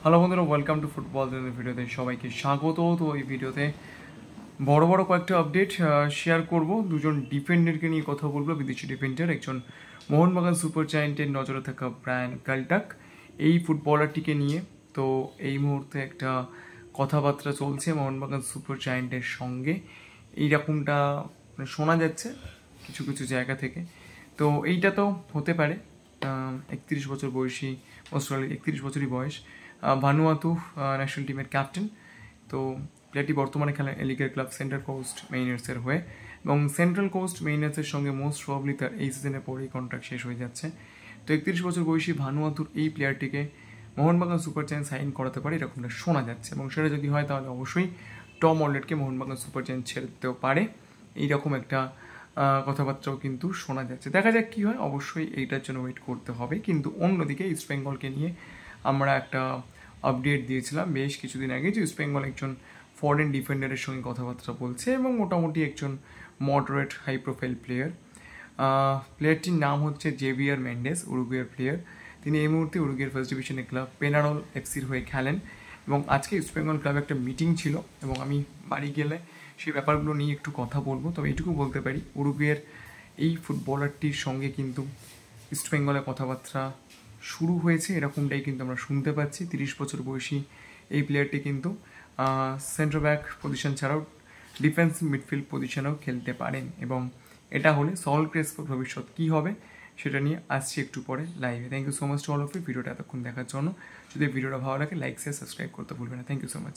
Hello বন্ধুরা, welcome to football ভিডিওতে সবাইকে স্বাগত। তো এই ভিডিওতে বড় বড় কয়েকটা আপডেট শেয়ার করব। দুজন ডিফেন্ডারকে নিয়ে কথা বলবো, বিদেশি ডিফেন্ডার। একজন মোহনবাগান সুপার জায়ান্টের নজরে থাকা ব্রায়ান কাল্টাক, এই ফুটবলারটিকে নিয়ে। তো এই মুহূর্তে একটা কথাবার্তা চলছে মোহনবাগান সুপার জায়ান্টের সঙ্গে, এইরকমটা শোনা যাচ্ছে কিছু কিছু জায়গা থেকে। তো এইটা তো হতে পারে। 31 বছর বয়সী, অস্ট্রেলিয়ার 31 বছরই বয়স, ভানুয়াতু ন্যাশনাল টিমের ক্যাপ্টেন। তো প্লেয়ারটি বর্তমানে খেলেন এলিগের ক্লাব সেন্ট্রাল কোস্ট মেইনার্সের হয়ে, এবং সেন্ট্রাল কোস্ট মেইনার্সের সঙ্গে মোস্ট প্রবলি তার এই সিজনের পরেই কন্ট্রাক্ট শেষ হয়ে যাচ্ছে। তো 31 বছর বয়সী ভানুয়াতুর এই প্লেয়ারটিকে মোহনবাগান সুপার জায়ান্ট সাইন করাতে পারে, এরকমটা শোনা যাচ্ছে। এবং সেটা যদি হয় তাহলে অবশ্যই টম অলরেডকে মোহনবাগান সুপার জায়ান্ট ছেড়ে দিতেও পারে, এইরকম একটা কথাবার্তাও কিন্তু শোনা যাচ্ছে। দেখা যাক কী হয়, অবশ্যই এইটার জন্য ওয়েট করতে হবে। কিন্তু অন্যদিকে ইস্ট বেঙ্গলকে নিয়ে আমরা একটা আপডেট দিয়েছিলাম বেশ কিছুদিন আগে, যে ইস্ট বেঙ্গল একজন ফরেন ডিফেন্ডারের সঙ্গে কথাবার্তা বলছে, এবং মোটামুটি একজন মডারেট হাই প্রোফাইল প্লেয়ার। প্লেয়ারটির নাম হচ্ছে জেভিয়ার মেন্ডেস, উরুগুয়ের প্লেয়ার। তিনি এই মুহূর্তে উরুগুয়ের ফার্স্ট ডিভিশনের ক্লাব পেনারল এফসির হয়ে খেলেন। এবং আজকে ইস্ট বেঙ্গল ক্লাবে একটা মিটিং ছিল, এবং আমি বাড়ি গেলে সেই ব্যাপারগুলো নিয়ে একটু কথা বলবো। তবে এইটুকু বলতে পারি, উরুগুয়ের এই ফুটবলারটির সঙ্গে কিন্তু ইস্ট বেঙ্গলের কথাবার্তা শুরু হয়েছে, এরকমটাই কিন্তু আমরা শুনতে পাচ্ছি। 30 বছর বয়সী এই প্লেয়ারটি কিন্তু সেন্টার ব্যাক পজিশন ছাড়াও ডিফেন্সিভ মিডফিল্ড পজিশনেও খেলতে পারেন। এবং এটা হলে সল ক্রেসপোর ভবিষ্যৎ কী হবে সেটা নিয়ে আসছি একটু পরে লাইভে। Thank you so much to all of you ভিডিওটা এতক্ষণ দেখার জন্য। যদি ভিডিওটা ভালো লাগে, লাইক শেয়ার সাবস্ক্রাইব করতে ভুলবেন না। Thank you so much.